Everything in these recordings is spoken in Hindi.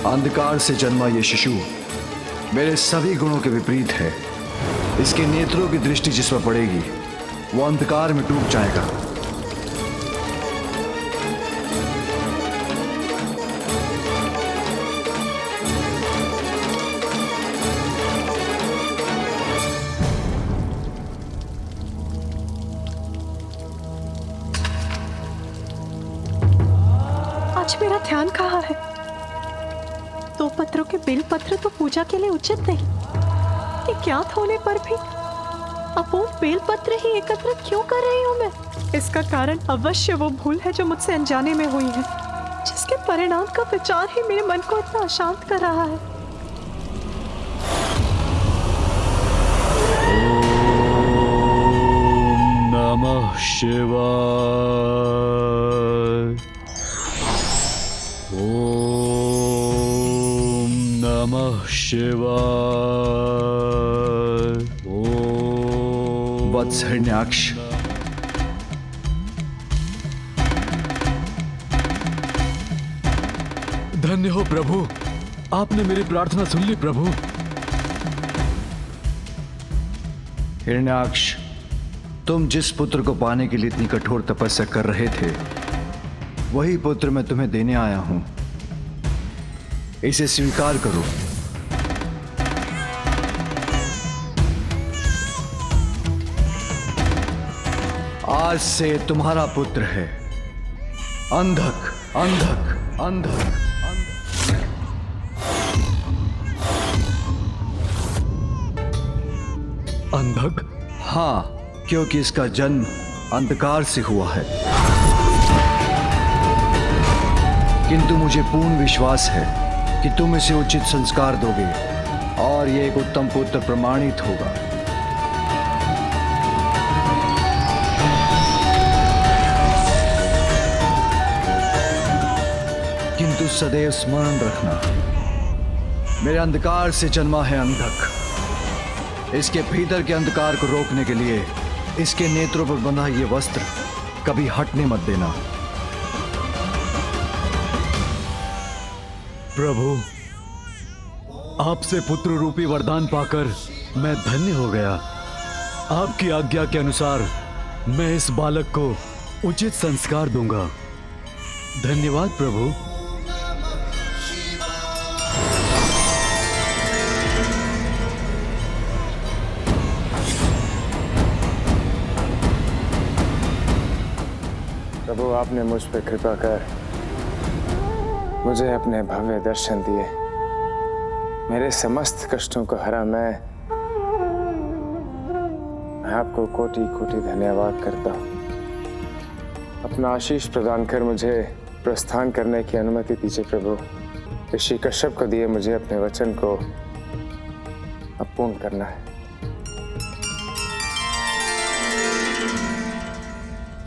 अंधकार से जन्मा ये शिशु मेरे सभी गुणों के विपरीत है। इसके नेत्रों की दृष्टि जिस पर पड़ेगी वो अंधकार में डूब जाएगा। आज मेरा ध्यान कहाँ है? 2 पत्रों के बेलपत्र तो पूजा के लिए उचित नहीं। ये ज्ञात होने पर भी अपूर्ण बेलपत्र ही एकत्र क्यों कर रही हूँ मैं? इसका कारण अवश्य वो भूल है जो मुझसे अनजाने में हुई है, जिसके परिणाम का विचार ही मेरे मन को इतना अशांत कर रहा है। नमः शिवाय। ओम नमः शिवाय। ओम। वत्स हिरण्याक्ष, धन्य हो प्रभु, आपने मेरी प्रार्थना सुन ली प्रभु। हिरण्याक्ष, तुम जिस पुत्र को पाने के लिए इतनी कठोर तपस्या कर रहे थे वही पुत्र मैं तुम्हें देने आया हूं। इसे स्वीकार करो। आज से तुम्हारा पुत्र है अंधक, अंधक, अंधक, अंधक? हाँ, क्योंकि इसका जन्म अंधकार से हुआ है। किंतु मुझे पूर्ण विश्वास है कि तुम इसे उचित संस्कार दोगे और ये एक उत्तम पुत्र प्रमाणित होगा। किंतु सदैव स्मरण रखना, मेरे अंधकार से जन्मा है अंधक। इसके भीतर के अंधकार को रोकने के लिए इसके नेत्रों पर बंधा ये वस्त्र कभी हटने मत देना। प्रभु, आपसे पुत्र रूपी वरदान पाकर मैं धन्य हो गया। आपकी आज्ञा के अनुसार मैं इस बालक को उचित संस्कार दूंगा। धन्यवाद प्रभु। प्रभु, आपने मुझ पर कृपा कर मुझे अपने भव्य दर्शन दिए। मेरे समस्त कष्टों को हरा। मैं आपको कोटि कोटि धन्यवाद करता हूँ। अपना आशीष प्रदान कर मुझे प्रस्थान करने की अनुमति दीजिए प्रभु। ऋषि कश्यप को दिए मुझे अपने वचन को अपूर्ण करना है।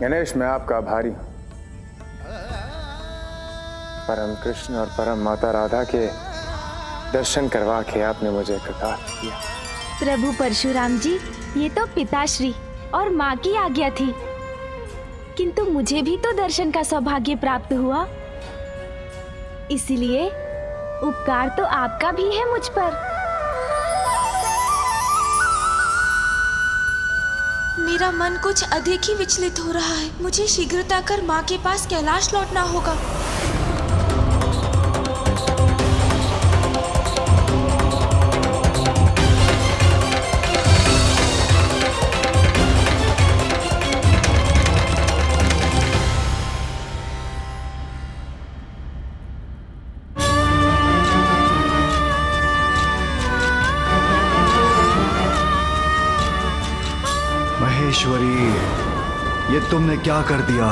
गणेश, मैं आपका आभारी हूँ। परम कृष्ण और परम माता राधा के दर्शन करवा के आपने मुझे कृतार्थ किया। प्रभु परशुराम जी, ये तो पिताश्री और माँ की आज्ञा थी, किंतु मुझे भी तो दर्शन का सौभाग्य प्राप्त हुआ। इसलिए उपकार तो आपका भी है मुझ पर। मेरा मन कुछ अधिक ही विचलित हो रहा है। मुझे शीघ्रता कर माँ के पास कैलाश लौटना होगा। महेश्वरी, ये तुमने क्या कर दिया?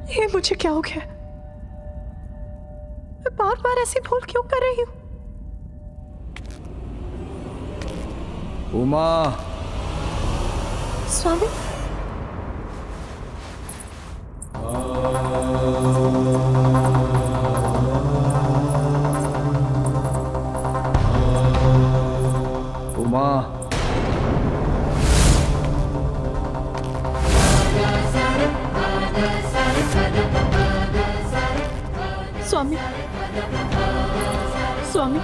ये मुझे क्या हो गया? मैं बार बार ऐसी भूल क्यों कर रही हूँ? उमा, स्वामी, उमा, स्वामी, स्वामी,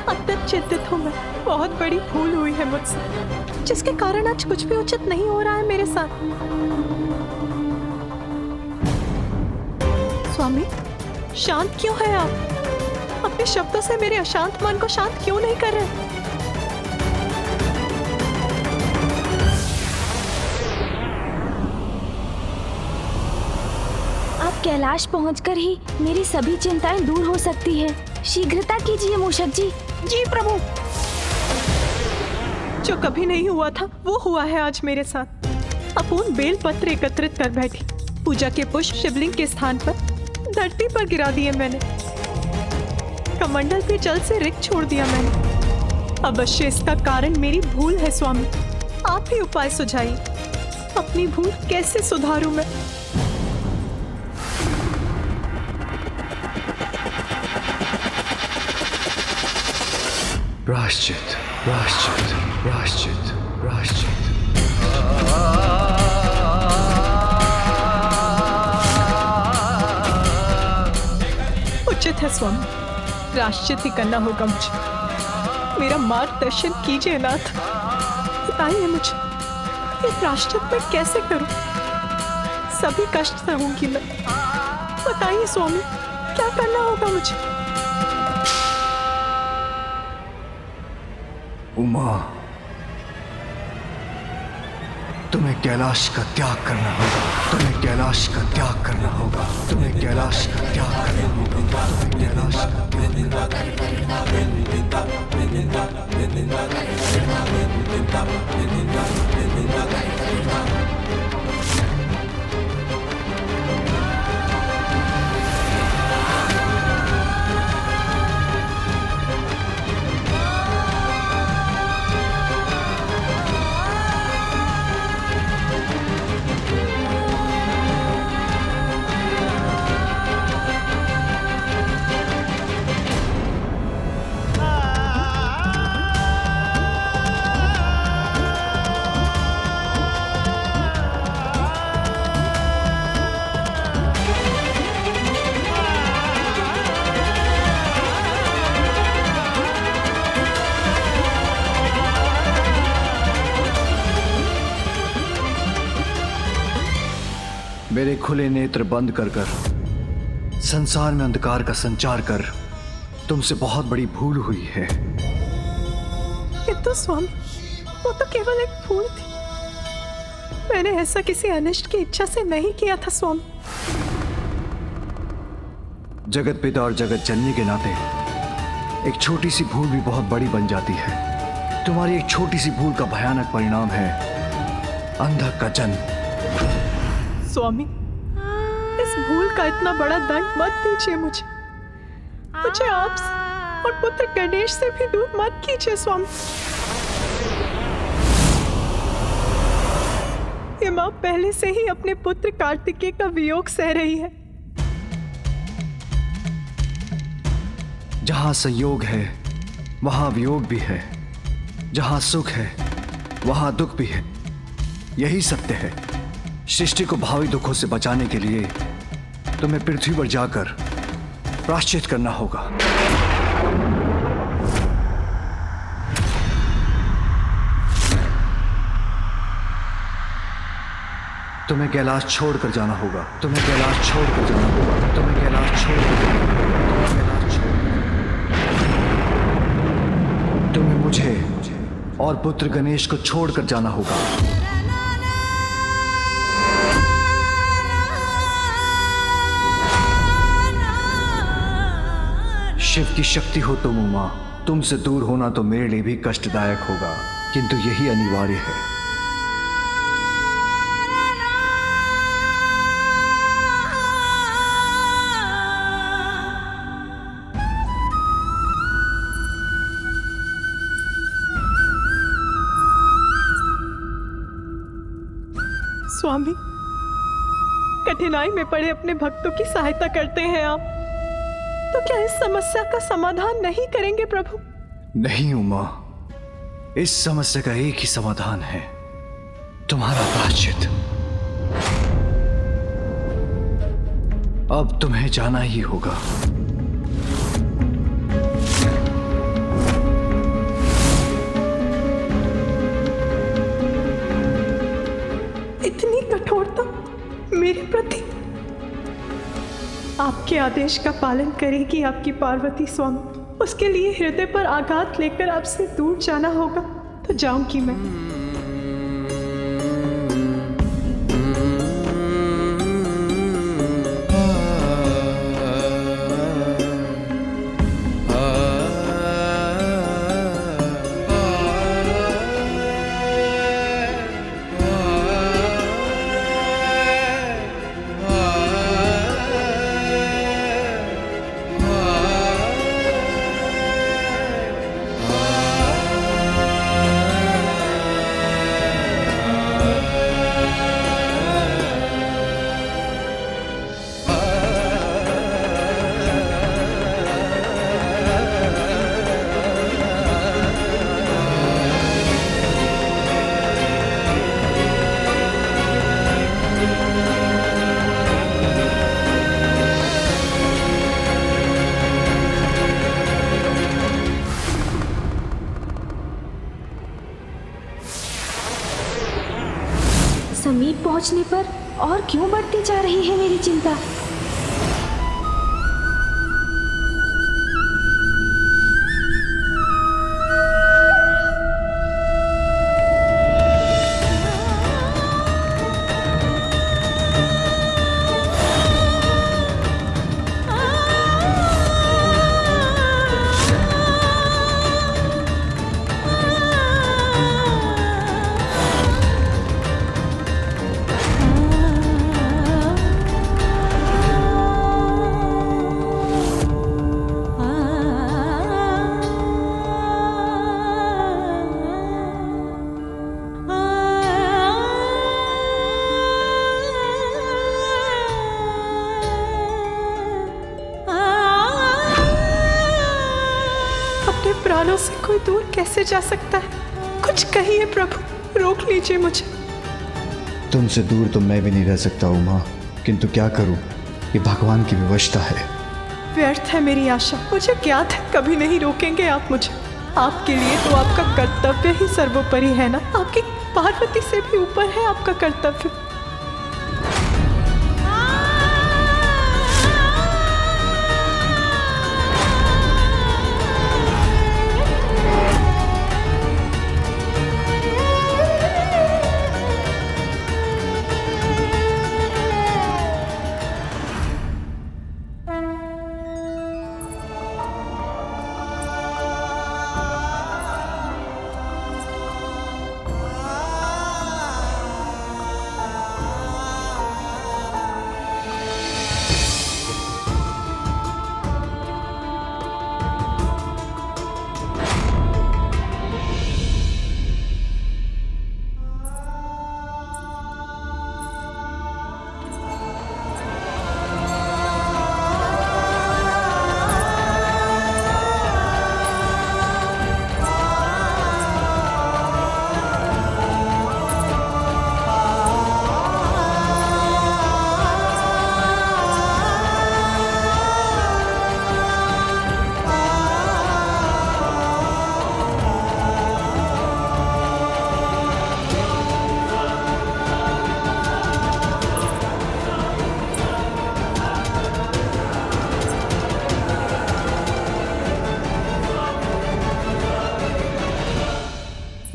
अत्यंत चिंतित हूँ मैं। बहुत बड़ी भूल हुई है मुझसे, जिसके कारण आज कुछ भी उचित नहीं हो रहा है मेरे साथ। स्वामी, शांत क्यों है आप? अपने शब्दों से मेरे अशांत मन को शांत क्यों नहीं कर रहे? आप कैलाश पहुंचकर ही मेरी सभी चिंताएं दूर हो सकती है। शीघ्रता कीजिए मूषक जी। जी प्रभु। जो कभी नहीं हुआ था वो हुआ है आज मेरे साथ। अपूर्ण बेल पत्र एकत्रित कर बैठी, पूजा के पुष्प शिवलिंग के स्थान पर धरती पर गिरा दिए मैंने। कमंडल भी जल से रिक्त छोड़ दिया मैंने। अवश्य इसका कारण मेरी भूल है स्वामी। आप ही उपाय सुझाइए, अपनी भूल कैसे सुधारूं मैं? प्रायश्चित, प्रायश्चित, प्रायश्चित, प्रायश्चित। उचित है स्वामी, प्रायश्चित ही करना होगा मुझे। मेरा मार्गदर्शन कीजिए नाथ, बताइए मुझे ये प्रायश्चित मैं कैसे करूं? सभी कष्ट सहूंगी मैं। बताइए स्वामी, क्या करना होगा मुझे? उमा, तुम्हें कैलाश का त्याग करना होगा। तुम्हें कैलाश का त्याग करना होगा। तुम्हें कैलाश का त्याग करना होगा। तुम्हें कैलाश का त्याग मेरे खुले नेत्र बंद कर संसार में अंधकार का संचार कर तुमसे बहुत बड़ी भूल हुई है। किंतु स्वामी, वो तो केवल एक भूल थी। मैंने ऐसा किसी अनिष्ट की इच्छा से नहीं किया था स्वामी। जगत पिता और जगत जननी के नाते एक छोटी सी भूल भी बहुत बड़ी बन जाती है। तुम्हारी एक छोटी सी भूल का भयानक परिणाम है अंधक का जन्म। स्वामी, इस भूल का इतना बड़ा दंड मत दीजिए मुझे। मुझे आपसे और पुत्र गणेश से भी दूर मत कीजिए स्वामी। ये माँ पहले से ही अपने पुत्र कार्तिकेय का वियोग सह रही है। जहां संयोग है वहां वियोग भी है, जहां सुख है वहां दुख भी है। यही सत्य है। सृष्टि को भावी दुखों से बचाने के लिए तुम्हें पृथ्वी पर जाकर प्रायश्चित करना होगा। तुम्हें कैलाश छोड़कर जाना होगा। तुम्हें कैलाश छोड़कर जाना होगा। तुम्हें कैलाश छोड़कर जाना होगा। तुम्हें मुझे और पुत्र गणेश को छोड़कर जाना होगा। शिव की शक्ति हो तुम उमा, तुमसे दूर होना तो मेरे लिए भी कष्टदायक होगा, किंतु यही अनिवार्य है। स्वामी, कठिनाई में पड़े अपने भक्तों की सहायता करते हैं आप, तो क्या इस समस्या का समाधान नहीं करेंगे प्रभु? नहीं उमा, इस समस्या का एक ही समाधान है, तुम्हारा प्रायश्चित। अब तुम्हें जाना ही होगा। इतनी कठोरता मेरे प्रति? आपके आदेश का पालन करेगी आपकी पार्वती स्वामी। उसके लिए हृदय पर आघात लेकर आपसे दूर जाना होगा तो जाऊंगी मैं। समीप पहुंचने पर और क्यों बढ़ती जा रही है मेरी चिंता। प्राणों से कोई दूर कैसे जा सकता है? कुछ कहिए प्रभु, रोक लीजिए मुझे। तुमसे दूर तो मैं भी नहीं रह सकता उमा, किंतु क्या करूं, ये भगवान की विवशता है। व्यर्थ है मेरी आशा, मुझे ज्ञात है कभी नहीं रोकेंगे आप मुझे। आपके लिए तो आपका कर्तव्य ही सर्वोपरि है ना, आपकी पार्वती से भी ऊपर है आपका कर्तव्य।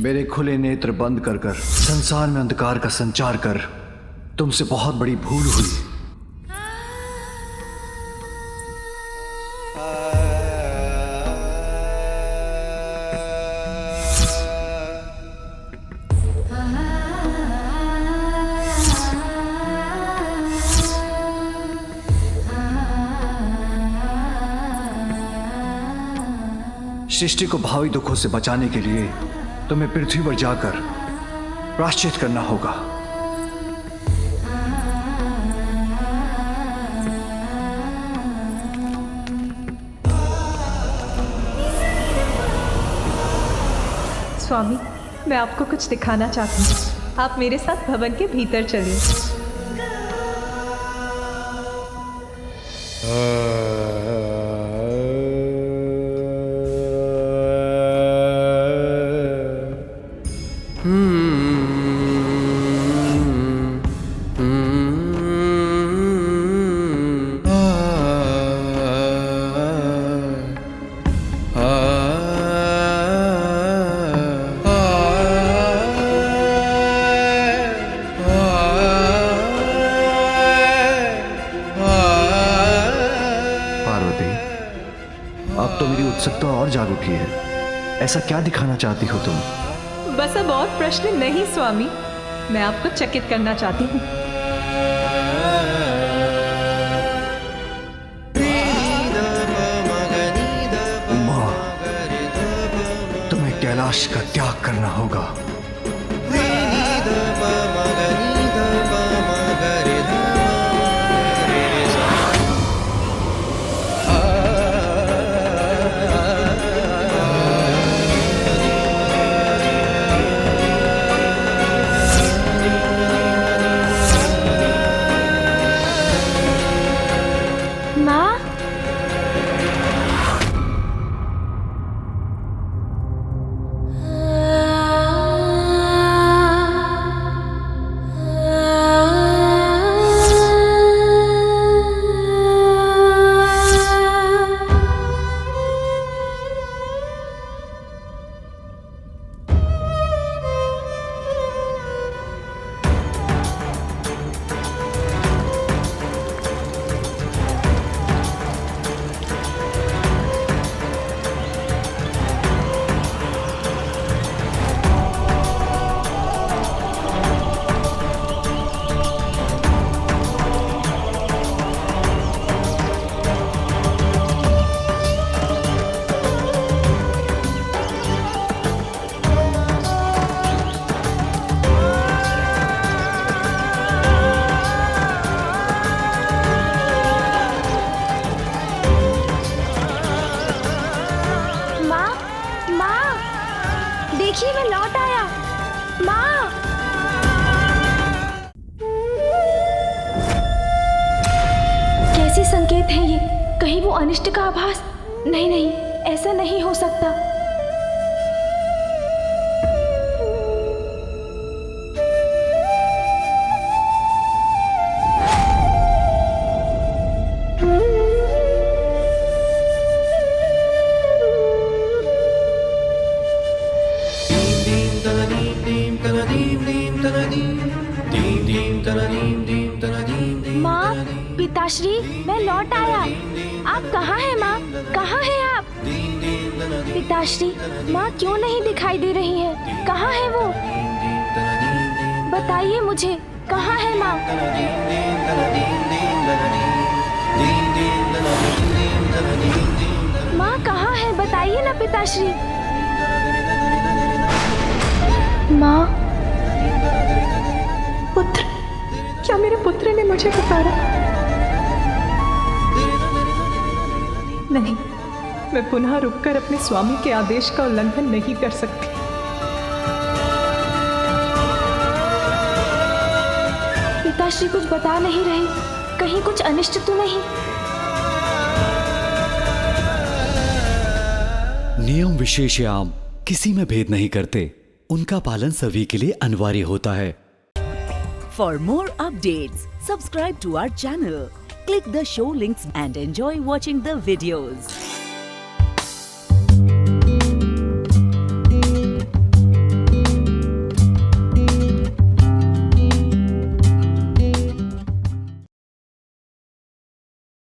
मेरे खुले नेत्र बंद कर कर संसार में अंधकार का संचार कर तुमसे बहुत बड़ी भूल हुई। सृष्टि को भावी दुखों से बचाने के लिए तुम्हें पृथ्वी पर जाकर प्रायश्चित करना होगा। स्वामी, मैं आपको कुछ दिखाना चाहती हूँ। आप मेरे साथ भवन के भीतर चलिए। अब तो मेरी उत्सुकता और जाग उठी है। ऐसा क्या दिखाना चाहती हो तुम? बस अब और प्रश्न नहीं स्वामी, मैं आपको चकित करना चाहती हूँ। माँ, तुम्हें कैलाश का त्याग करना होगा। देखिए मैं लौट आया। माँ, कैसे संकेत हैं ये? कहीं वो अनिष्ट का आभास? नहीं नहीं, ऐसा नहीं हो सकता। माँ, पिताश्री, मैं लौट आया। आप कहाँ हैं माँ? कहाँ हैं आप? पिताश्री, माँ क्यों नहीं दिखाई दे रही हैं? कहाँ है वो? बताइए मुझे, कहाँ है माँ? माँ कहाँ है? बताइए ना पिताश्री। माँ, पुत्र, क्या मेरे पुत्र ने मुझे पुकारा? नहीं, मैं पुनः रुककर अपने स्वामी के आदेश का उल्लंघन नहीं कर सकती। पिताश्री कुछ बता नहीं रहे, कहीं कुछ अनिष्ट तो नहीं? नियम विशेषयाम किसी में भेद नहीं करते, उनका पालन सभी के लिए अनिवार्य होता है। For more updates, subscribe to our channel, click the show links and enjoy watching the videos.